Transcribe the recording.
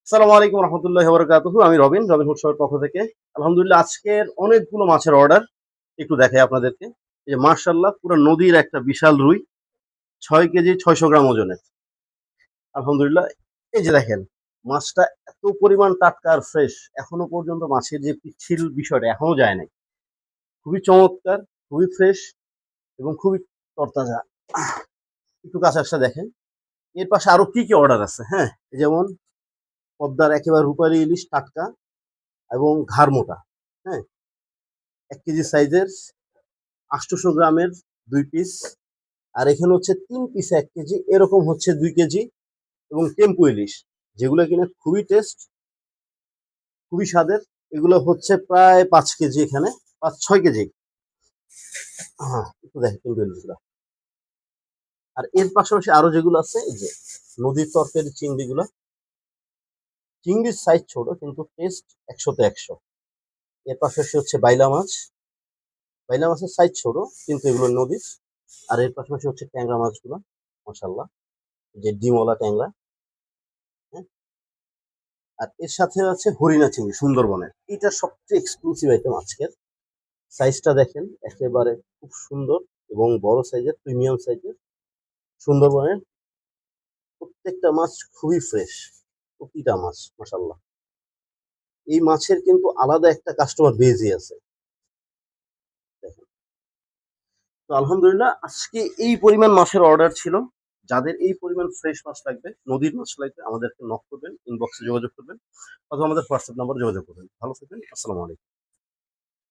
আসসালামু আলাইকুম রহমতুল্লাহি ওয়া বারাকাতুহু। আমি রবিন ফুড পক্ষ থেকে। আলহামদুলিল্লাহ আজকের অনেকগুলো মাছের অর্ডার একটু দেখাই আপনাদেরকে। এই যে মাশাআল্লাহ পুরা নদীর একটা বিশাল রুই ৬ কেজি ৬০০ গ্রাম ওজনের। আলহামদুলিল্লাহ এই যে দেখেন মাছটা এত পরিমাণ টাটকা আর ফ্রেশ এখনো পর্যন্ত মাছের যে পিচ্ছিল বিষয়টা এখনো যায় নাই। খুবই চমৎকার, খুবই ফ্রেশ এবং খুবই তরতাজা। একটু কাছে আসলে দেখেন। এর পাশে আরো কি অর্ডার আছে, হ্যাঁ? যেমন পদ্মার একেবারে রূপালী ইলিশ টাটকা এবং ঘাড় মোটা, হ্যাঁ? ১ কেজি সাইজের ৮০০ গ্রামের ২ পিস। আর এখানে হচ্ছে ৩ পিসে ১ কেজি, এরকম হচ্ছে ২ কেজি এবং টেম্পু ইলিশ যেগুলো কিনা খুবই টেস্ট, খুবই স্বাদের। এগুলো হচ্ছে প্রায় ৫ কেজি, এখানে ৫-৬ কেজি। হ্যাঁ, একটু দেখেন টেম্পু ইলিশগুলো। আর এর পাশাপাশি আরো যেগুলো আছে এই যে নদীর তরকারি চিংড়িগুলো। চিংড়ির সাইজ ছোট কিন্তু টেস্ট ১০০ তে ১০০। এর পাশাপাশি হচ্ছে বাইলা মাছ। বাইলা মাছের সাইজ ছোট কিন্তু এগুলো নদীর। আর এর পাশাপাশি হচ্ছে ট্যাংরা মাছগুলো, মাশাআল্লাহ, যে ডিমওয়ালা ট্যাংরা, হ্যাঁ? আর এর সাথে আছে হরিণা চিংড়ি সুন্দরবনের। এটা সবচেয়ে এক্সক্লুসিভ আইটেম আজকের। সাইজটা দেখেন একেবারে খুব সুন্দর এবং বড় সাইজের, প্রিমিয়াম সাইজের। সুন্দরবনের প্রত্যেকটা মাছ খুবই ফ্রেশ, প্রতিটা মাছ মাশাআল্লাহ। এই মাছের কিন্তু আলাদা একটা কাস্টমার বেজই আছে, দেখেন। তো আলহামদুলিল্লাহ আজকে এই পরিমাণ মাছের অর্ডার ছিল। যাদের এই পরিমাণ ফ্রেশ মাছ লাগবে, নদীর মাছ লাগবে, আমাদেরকে নক করবেন, ইনবক্সে যোগাযোগ করবেন অথবা আমাদের হোয়াটসঅ্যাপ নাম্বারে যোগাযোগ করবেন। ভালো থাকবেন। আসসালামু আলাইকুম।